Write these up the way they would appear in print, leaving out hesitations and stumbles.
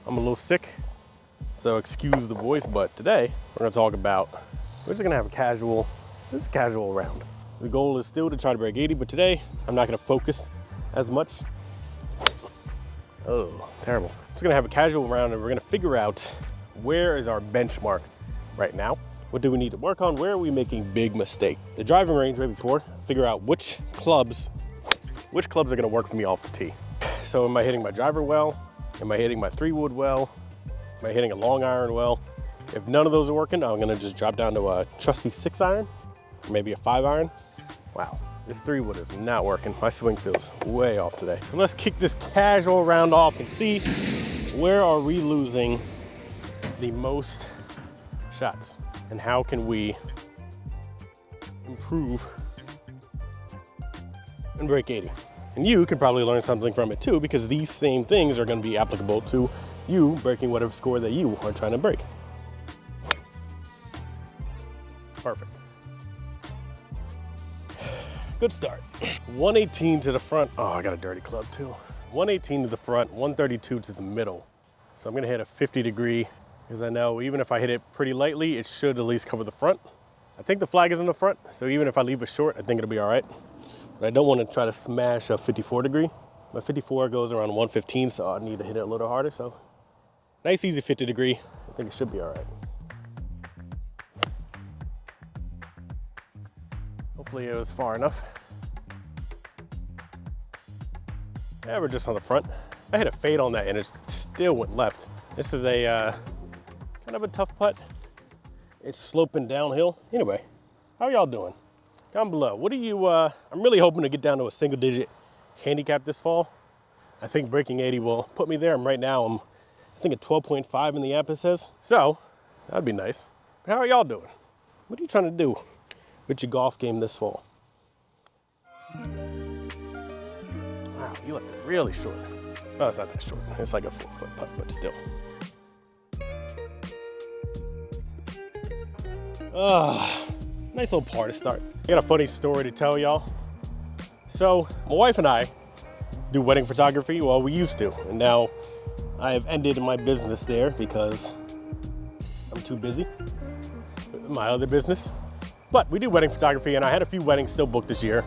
I'm a little sick, so excuse the voice, but today we're gonna talk about, we're just gonna have a casual round. The goal is still to try to break 80, but today I'm not gonna focus as much. Oh, terrible. I'm just gonna have a casual round and we're gonna figure out where is our benchmark right now. What do we need to work on? Where are we making big mistake? The driving range right before, figure out which clubs are gonna work for me off the tee. So am I hitting my driver well? Am I hitting my 3-wood well? Am I hitting a long iron well? If none of those are working, I'm gonna just drop down to a trusty 6-iron, or maybe a 5-iron. Wow, this 3-wood is not working. My swing feels way off today. So let's kick this casual round off and see where are we losing the most shots and how can we improve and break 80. And you could probably learn something from it too, because these same things are gonna be applicable to you breaking whatever score that you are trying to break. Perfect. Good start. 118 to the front. Oh, I got a dirty club too. 118 to the front, 132 to the middle. So I'm gonna hit a 50-degree, because I know even if I hit it pretty lightly, it should at least cover the front. I think the flag is in the front, so even if I leave it short, I think it'll be all right. But I don't want to try to smash a 54-degree. My 54 goes around 115, so I need to hit it a little harder. So nice, easy 50-degree. I think it should be all right. Hopefully it was far enough. Yeah, we're just on the front. I hit a fade on that and it still went left. This is a kind of a tough putt. It's sloping downhill. Anyway, how y'all doing? Down below, what do you, I'm really hoping to get down to a single-digit handicap this fall. I think breaking 80 will put me there. Right now, I think at 12.5 in the app it says. So, that'd be nice. But how are y'all doing? What are you trying to do with your golf game this fall? Wow, you left it really short. Oh, it's not that short. It's like a 4-foot putt, but still. Nice little par to start. I got a funny story to tell y'all. So my wife and I do wedding photography. Well, we used to, and now I have ended my business there because I'm too busy with my other business. But we do wedding photography, and I had a few weddings still booked this year.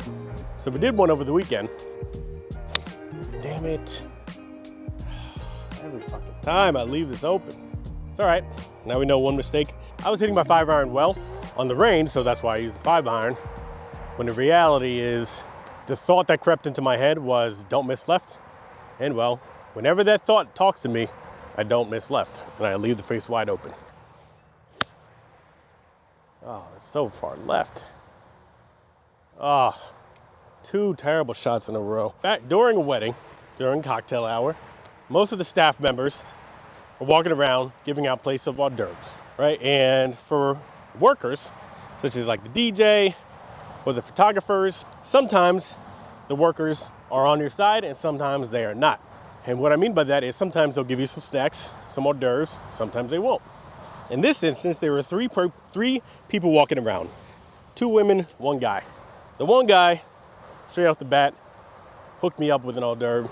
So we did one over the weekend. Damn it. Every fucking time I leave this open. It's all right. Now we know one mistake. I was hitting my 5-iron well on the range, so that's why I used the 5-iron. When the reality is, the thought that crept into my head was, don't miss left. And well, whenever that thought talks to me, I don't miss left, and I leave the face wide open. Oh, it's so far left. Oh, 2 terrible shots in a row. Back during a wedding, during cocktail hour, most of the staff members are walking around giving out plates of hors d'oeuvres, right? And for workers, such as like the DJ or the photographers, sometimes the workers are on your side and sometimes they are not. And what I mean by that is sometimes they'll give you some snacks, some hors d'oeuvres, sometimes they won't. In this instance, there were three people walking around. 2 women, 1 guy. The 1 guy, straight off the bat, hooked me up with an hors d'oeuvre.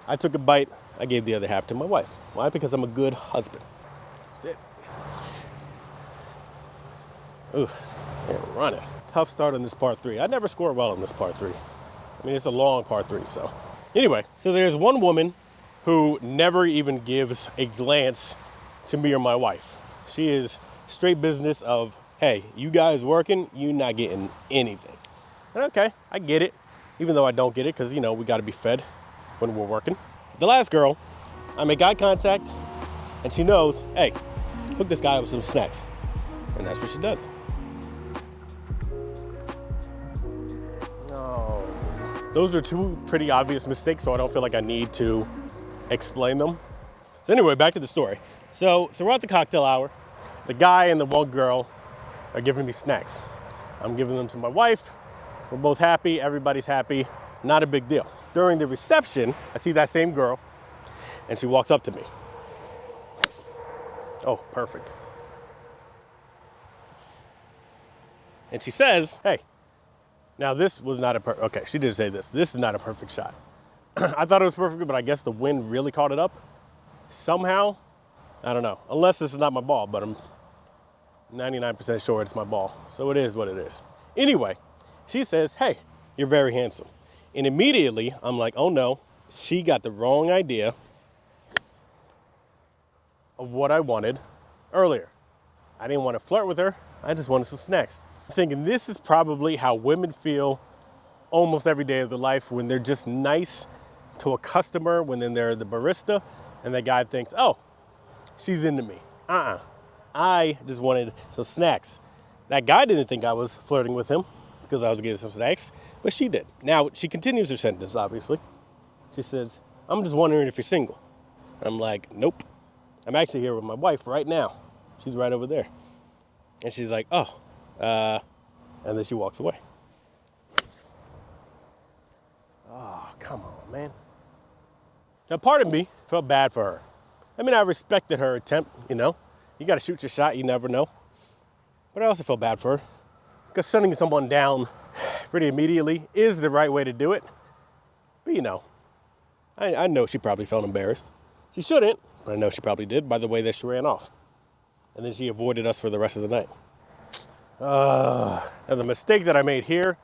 I took a bite, I gave the other half to my wife. Why? Because I'm a good husband. That's it. Ooh, they're running. Tough start on this par 3. I never scored well on this par 3. I mean, it's a long par 3, so. Anyway, so there's one woman who never even gives a glance to me or my wife. She is straight business of, hey, you guys working, you not getting anything. And okay, I get it, even though I don't get it, because, you know, we got to be fed when we're working. The last girl, I make eye contact, and she knows, hey, hook this guy up with some snacks. And that's what she does. No. Those are 2 pretty obvious mistakes, so I don't feel like I need to explain them. So anyway, back to the story. So throughout the cocktail hour, the guy and the 1 girl are giving me snacks. I'm giving them to my wife. We're both happy, everybody's happy, not a big deal. During the reception, I see that same girl, and she walks up to me. Oh, perfect. And she says, hey, now this was not a okay, she did say this. This is not a perfect shot. I thought it was perfect, but I guess the wind really caught it up. Somehow, I don't know, unless this is not my ball, but I'm 99% sure it's my ball. So it is what it is. Anyway, she says, hey, you're very handsome. And immediately I'm like, oh no, she got the wrong idea of what I wanted earlier. I didn't want to flirt with her. I just wanted some snacks. I'm thinking this is probably how women feel almost every day of their life when they're just nice to a customer, when then they're the barista and the guy thinks, oh, she's into me. I just wanted some snacks. That guy didn't think I was flirting with him because I was getting some snacks, but she did. Now, she continues her sentence, obviously. She says, I'm just wondering if you're single. I'm like, nope. I'm actually here with my wife right now. She's right over there. And she's like, oh, and then she walks away. Oh, come on, man. Now, part of me felt bad for her. I mean, I respected her attempt, you know. You got to shoot your shot, you never know. But I also felt bad for her because shutting someone down pretty immediately is the right way to do it. But, you know, I know she probably felt embarrassed. She shouldn't, but I know she probably did by the way that she ran off. And then she avoided us for the rest of the night. Now, the mistake that I made here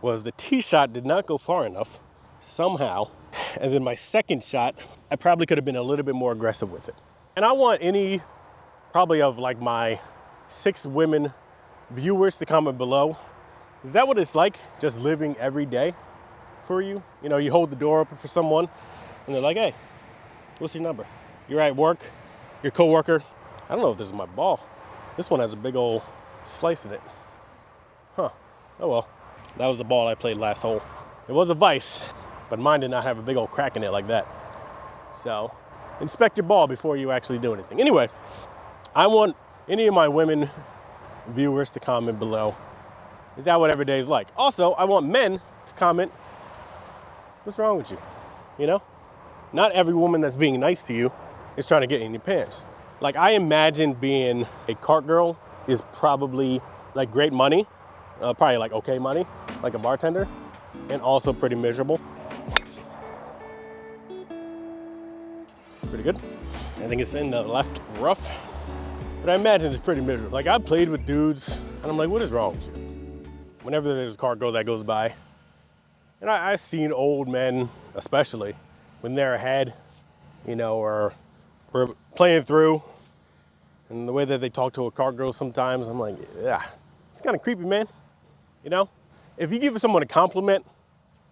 was the tee shot did not go far enough somehow. And then my second shot, I probably could have been a little bit more aggressive with it. And I want any, probably of like my 6 women viewers to comment below. Is that what it's like just living every day for you? You know, you hold the door open for someone and they're like, hey, what's your number? You're at work, your coworker. I don't know if this is my ball. This one has a big old slice in it. Huh, oh well. That was the ball I played last hole. It was a vice, but mine did not have a big old crack in it like that. So inspect your ball before you actually do anything. Anyway, I want any of my women viewers to comment below. Is that what every day is like? Also, I want men to comment, what's wrong with you? You know? Not every woman that's being nice to you is trying to get in your pants. Like, I imagine being a cart girl is probably like great money, probably like okay money, like a bartender, and also pretty miserable. Pretty good. I think it's in the left rough, but I imagine it's pretty miserable. Like, I played with dudes, and I'm like, what is wrong with you? Whenever there's a cart girl that goes by, and I've seen old men, especially, when they're ahead, you know, or we're playing through, and the way that they talk to a cart girl sometimes, I'm like, yeah, it's kind of creepy, man. You know, if you give someone a compliment,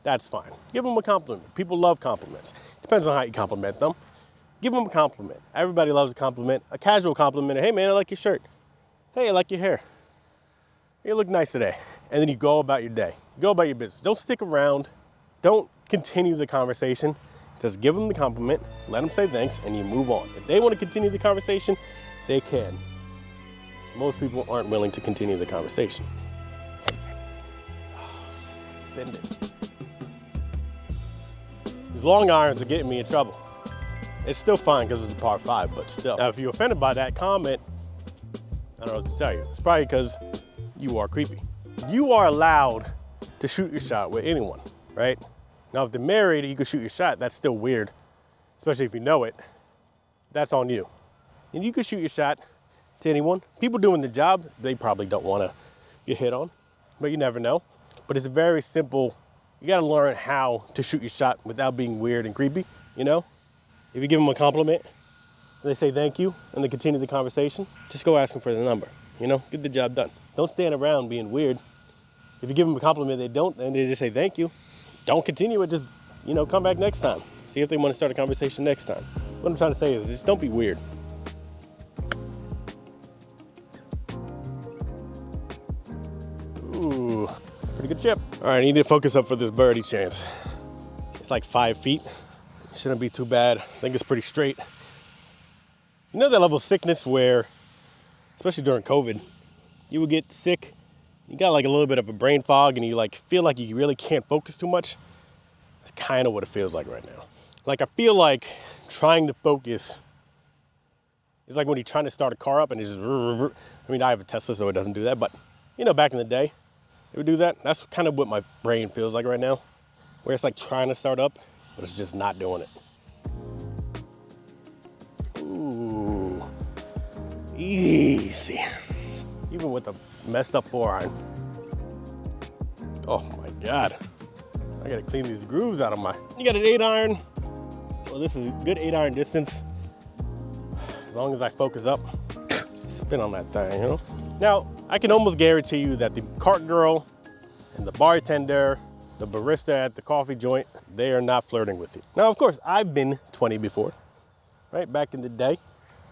that's fine. Give them a compliment. People love compliments. Depends on how you compliment them. Give them a compliment. Everybody loves a compliment. A casual compliment. Hey, man, I like your shirt. Hey, I like your hair. You look nice today. And then you go about your day. You go about your business. Don't stick around. Don't continue the conversation. Just give them the compliment, let them say thanks, and you move on. If they want to continue the conversation, they can. Most people aren't willing to continue the conversation. Offended. These long irons are getting me in trouble. It's still fine because it's a par 5, but still. Now, if you're offended by that comment, I don't know what to tell you. It's probably because you are creepy. You are allowed to shoot your shot with anyone, right? Now, if they're married, you can shoot your shot. That's still weird, especially if you know it. That's on you. And you can shoot your shot to anyone. People doing the job, they probably don't want to get hit on, but you never know. But it's very simple. You got to learn how to shoot your shot without being weird and creepy, you know? If you give them a compliment, and they say thank you, and they continue the conversation, just go ask them for the number, you know? Get the job done. Don't stand around being weird. If you give them a compliment, they don't, and they just say thank you. Don't continue it, just, you know, come back next time. See if they want to start a conversation next time. What I'm trying to say is just don't be weird. Ooh, pretty good chip. All right, I need to focus up for this birdie chance. It's like 5 feet. Shouldn't be too bad. I think it's pretty straight. You know that level of sickness where, especially during COVID, you would get sick, you got like a little bit of a brain fog and you like feel like you really can't focus too much? That's kind of what it feels like right now. Like, I feel like trying to focus is like when you're trying to start a car up and it's just, I mean, I have a Tesla, so it doesn't do that, but you know, back in the day, it would do that. That's kind of what my brain feels like right now, where it's like trying to start up, but it's just not doing it. Ooh. Easy. Even with a messed up 4-iron. Oh my God. I gotta clean these grooves out of my, you got an 8-iron. Well, this is a good 8-iron distance. As long as I focus up, spin on that thing, you know? Now, I can almost guarantee you that the cart girl and the bartender, the barista at the coffee joint, they are not flirting with you. Now, of course, I've been 20 before, right? Back in the day,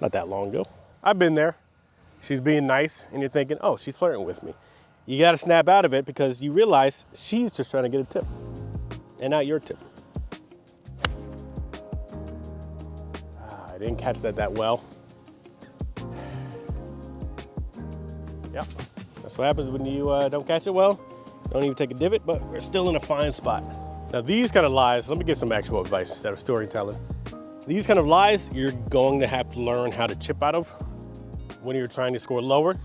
not that long ago. I've been there. She's being nice, and you're thinking, oh, she's flirting with me. You gotta snap out of it because you realize she's just trying to get a tip, and not your tip. I didn't catch that well. Yep, that's what happens when you don't catch it well. Don't even take a divot, but we're still in a fine spot. Now these kind of lies, let me give some actual advice instead of storytelling. These kind of lies, you're going to have to learn how to chip out of when you're trying to score lower,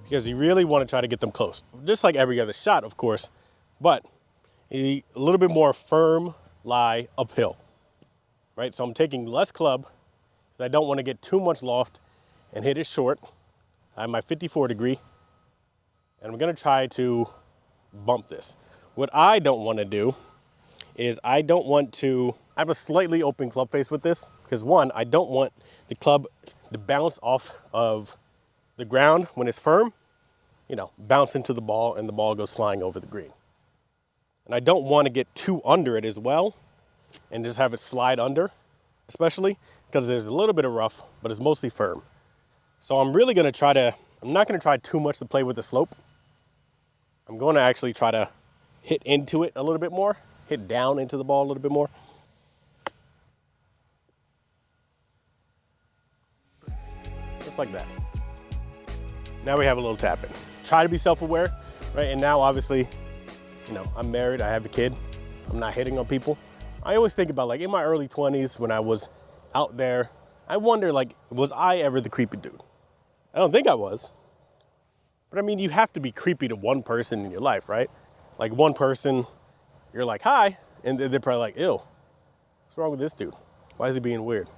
because you really want to try to get them close. Just like every other shot, of course, but a little bit more firm lie uphill, right? So I'm taking less club because I don't want to get too much loft and hit it short. I have my 54 degree, and I'm gonna try to bump this. What I don't want to do is I have a slightly open club face with this, because one, I don't want the club to bounce off of the ground when it's firm, you know, bounce into the ball and the ball goes flying over the green. And I don't want to get too under it as well and just have it slide under, especially because there's a little bit of rough, but it's mostly firm. So I'm really going to I'm not going to try too much to play with the slope. I'm going to actually try to hit into it a little bit more, hit down into the ball a little bit more. Just like that. Now we have a little tap in. Try to be self-aware, right? And now obviously, you know, I'm married, I have a kid. I'm not hitting on people. I always think about, like, in my early 20s when I was out there, I wonder, like, was I ever the creepy dude? I don't think I was. But I mean, you have to be creepy to one person in your life, right? Like one person, you're like, hi, and they're probably like, ew, what's wrong with this dude? Why is he being weird?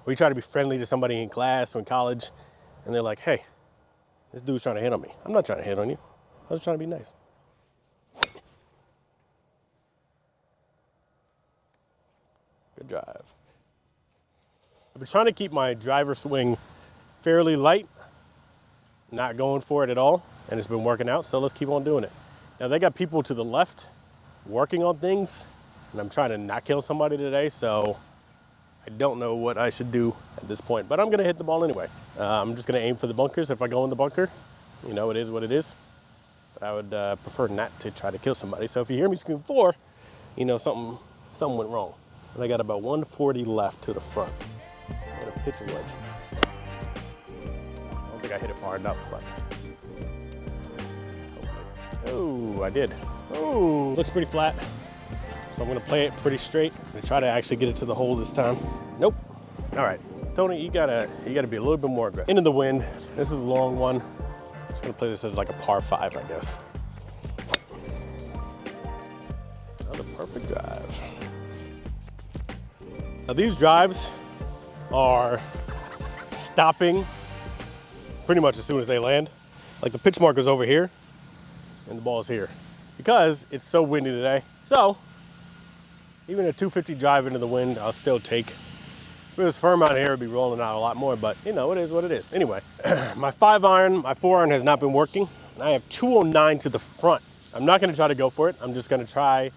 Or you try to be friendly to somebody in class or in college, and they're like, hey, this dude's trying to hit on me. I'm not trying to hit on you. I was trying to be nice. Good drive. I've been trying to keep my driver swing fairly light, not going for it at all, and it's been working out, so let's keep on doing it. Now they got people to the left working on things, and I'm trying to not kill somebody today, so I don't know what I should do at this point, but I'm gonna hit the ball anyway. I'm just gonna aim for the bunkers if I go in the bunker. You know, it is what it is. But I would prefer not to try to kill somebody. So if you hear me scream 4, you know something went wrong. And I got about 140 left to the front. I'm gonna pitch a wedge. I don't think I hit it far enough, but. Oh, I did. Oh, looks pretty flat. So I'm gonna play it pretty straight and try to actually get it to the hole this time. Nope. All right, Tony, you gotta be a little bit more aggressive. Into the wind. This is a long one. I'm just gonna play this as like a par 5, I guess. Another perfect drive. Now these drives are stopping pretty much as soon as they land. Like the pitch marker's over here and the ball's here because it's so windy today. So even a 250 drive into the wind, I'll still take. If it was firm out here, it'd be rolling out a lot more, but you know, it is what it is. Anyway, my 5-iron, my 4-iron has not been working. I have 209 to the front. I'm not gonna try to go for it. I'm just gonna try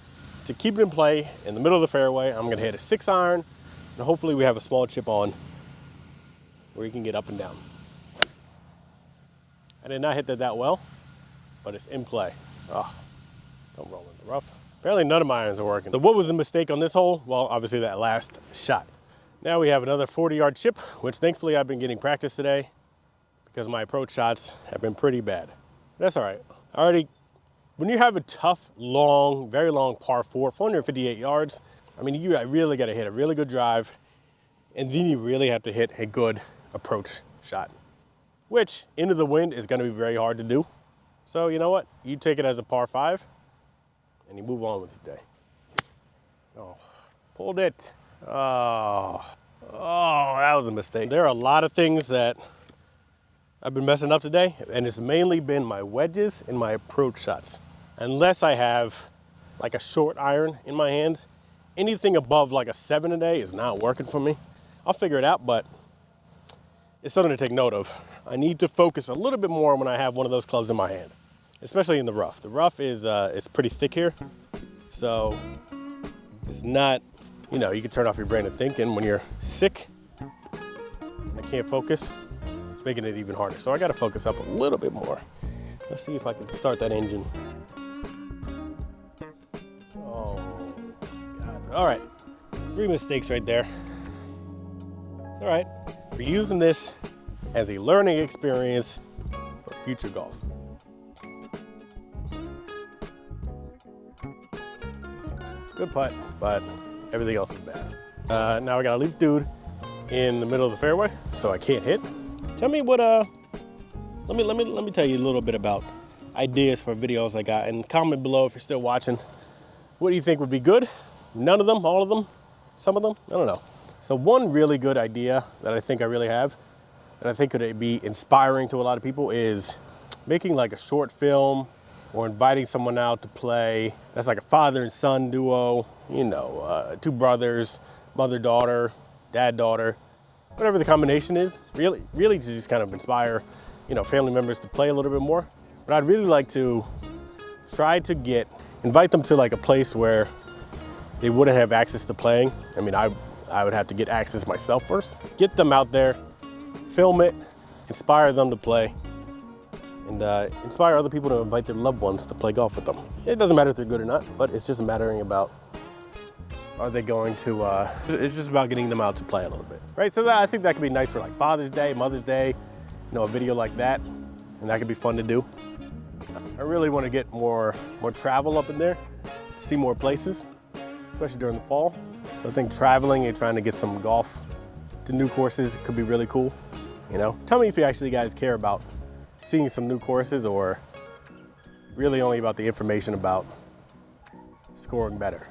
to keep it in play in the middle of the fairway. I'm gonna hit a 6-iron, and hopefully we have a small chip on where you can get up and down. I did not hit that well, but it's in play. Oh, don't roll in the rough. Apparently none of my irons are working. So what was the mistake on this hole? Well, obviously that last shot. Now we have another 40-yard chip, which thankfully I've been getting practice today because my approach shots have been pretty bad. That's all right. When you have a tough, long, very long par 4, 458 yards, I mean, you really got to hit a really good drive, and then you really have to hit a good approach shot, which into the wind is going to be very hard to do. So you know what? You take it as a par 5, and you move on with your day. Oh, pulled it. Oh, that was a mistake. There are a lot of things that I've been messing up today, and it's mainly been my wedges and my approach shots. Unless I have like a short iron in my hand, anything above like a 7 a day is not working for me. I'll figure it out, but it's something to take note of. I need to focus a little bit more when I have one of those clubs in my hand, especially in the rough. The rough is pretty thick here, so it's not, you know, you can turn off your brain and think, and when you're sick and I can't focus, it's making it even harder. So I gotta focus up a little bit more. Let's see if I can start that engine. Oh, God. All right, 3 mistakes right there. It's all right. We're using this as a learning experience for future golf. Good putt, but everything else is bad. Now I got a leaf dude in the middle of the fairway, so I can't hit. Tell me what, let me tell you a little bit about ideas for videos I got, and comment below if you're still watching. What do you think would be good? None of them, all of them, some of them? I don't know. So one really good idea that I think I really have, and I think could be inspiring to a lot of people, is making like a short film or inviting someone out to play. That's like a father and son duo, you know, 2 brothers, mother, daughter, dad, daughter, whatever the combination is. Really to just kind of inspire, you know, family members to play a little bit more. But I'd really like to try to invite them to like a place where they wouldn't have access to playing. I mean, I would have to get access myself first. Get them out there, film it, inspire them to play, and inspire other people to invite their loved ones to play golf with them. It doesn't matter if they're good or not, but it's just mattering about, are they going to, it's just about getting them out to play a little bit, right? So I think that could be nice for like Father's Day, Mother's Day, you know, a video like that, and that could be fun to do. I really want to get more travel up in there, see more places, especially during the fall. So I think traveling and trying to get some golf to new courses could be really cool, you know? Tell me if you actually guys care about seeing some new courses, or really only about the information about scoring better,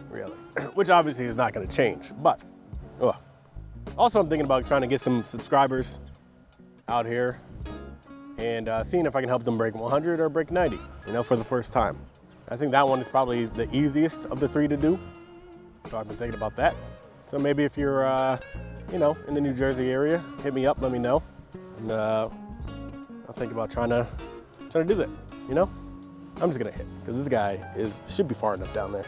really. Which obviously is not gonna change, but also I'm thinking about trying to get some subscribers out here and seeing if I can help them break 100 or break 90, you know, for the first time. I think that one is probably the easiest of the 3 to do. So I've been thinking about that. So maybe if you're, you know, in the New Jersey area, hit me up, let me know. And I'll think about trying to do that, you know? I'm just gonna hit, because this guy should be far enough down there.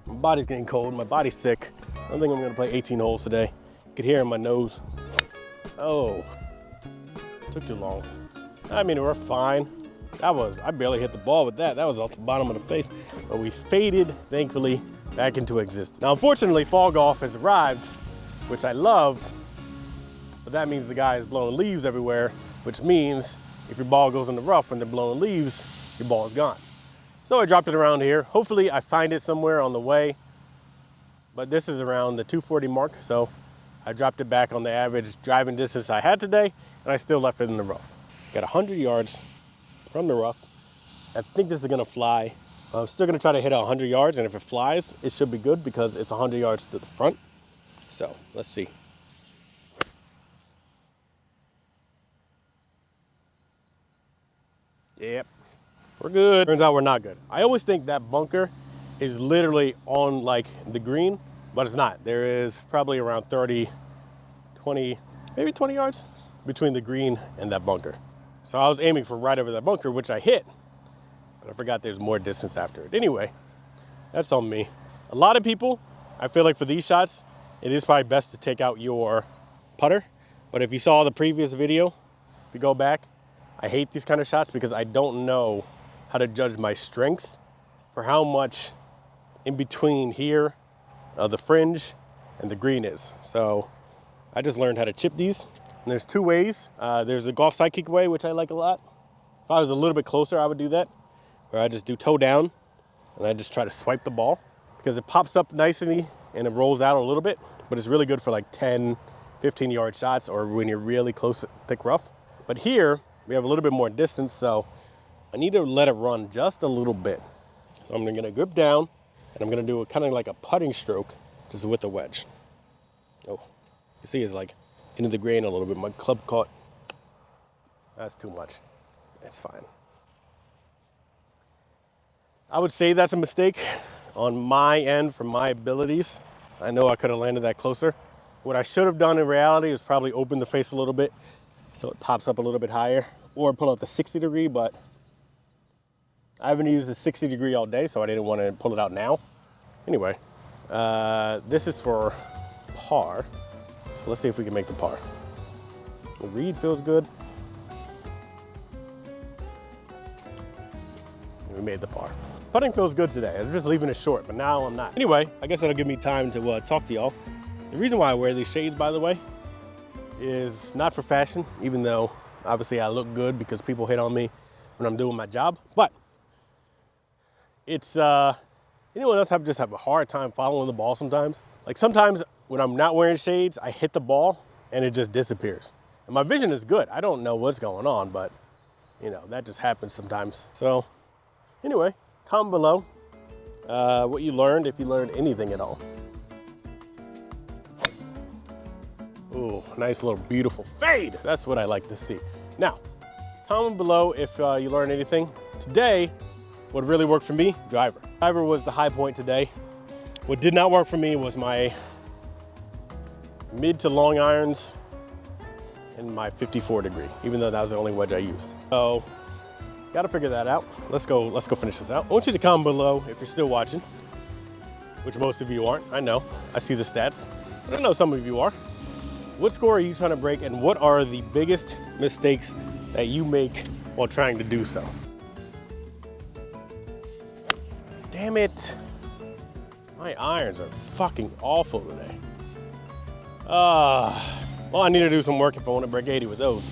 My body's getting cold, my body's sick. I don't think I'm gonna play 18 holes today. You could hear in my nose. Oh, took too long. I mean, we're fine. I barely hit the ball with that. That was off the bottom of the face. But we faded, thankfully, back into existence. Now, unfortunately, fall golf has arrived, which I love, but that means the guy is blowing leaves everywhere, which means if your ball goes in the rough when they're blowing leaves, your ball is gone. So I dropped it around here. Hopefully I find it somewhere on the way, but this is around the 240 mark, so I dropped it back on the average driving distance I had today, and I still left it in the rough. Got 100 yards from the rough. I think this is gonna fly. I'm still gonna try to hit 100 yards, and if it flies, it should be good because it's 100 yards to the front. So let's see. Yep, we're good. Turns out we're not good. I always think that bunker is literally on like the green, but it's not. There is probably around 30, 20, maybe 20 yards between the green and that bunker. So I was aiming for right over that bunker, which I hit, but I forgot there's more distance after it. Anyway, that's on me. A lot of people, I feel like for these shots, it is probably best to take out your putter. But if you saw the previous video, if you go back, I hate these kind of shots because I don't know how to judge my strength for how much in between here, the fringe and the green is. So I just learned how to chip these. And there's 2 ways. There's a golf sidekick way, which I like a lot. If I was a little bit closer, I would do that, where I just do toe down and I just try to swipe the ball because it pops up nicely and it rolls out a little bit, but it's really good for like 10, 15 yard shots or when you're really close to thick rough. But here we have a little bit more distance, so I need to let it run just a little bit. So I'm gonna grip down and I'm gonna do kind of like a putting stroke just with the wedge. Oh, you see it's like into the grain a little bit. My club caught That's too much. It's fine. I would say that's a mistake on my end for my abilities. I know I could have landed that closer. What I should have done in reality is probably open the face a little bit so it pops up a little bit higher, or pull out the 60 degree, but I haven't used the 60 degree all day, so I didn't want to pull it out now. Anyway, this is for par. So let's see if we can make the par. The reed feels good. We made the par. Putting feels good today. I'm just leaving it short, but now I'm not. Anyway, I guess that'll give me time to talk to y'all. The reason why I wear these shades, by the way, is not for fashion, even though obviously I look good because people hit on me when I'm doing my job. But it's, anyone else just have a hard time following the ball sometimes? Like sometimes when I'm not wearing shades, I hit the ball and it just disappears. And my vision is good. I don't know what's going on, but you know, that just happens sometimes. So anyway, comment below what you learned, if you learned anything at all. Ooh, nice little beautiful fade. That's what I like to see. Now, comment below if you learned anything. Today, what really worked for me, driver. Driver was the high point today. What did not work for me was my mid to long irons and my 54 degree, even though that was the only wedge I used. So, gotta figure that out. Let's go finish this out. I want you to comment below if you're still watching, which most of you aren't, I know. I see the stats, but I know some of you are. What score are you trying to break, and what are the biggest mistakes that you make while trying to do so? Damn it. My irons are fucking awful today. Well, I need to do some work if I want to break 80 with those.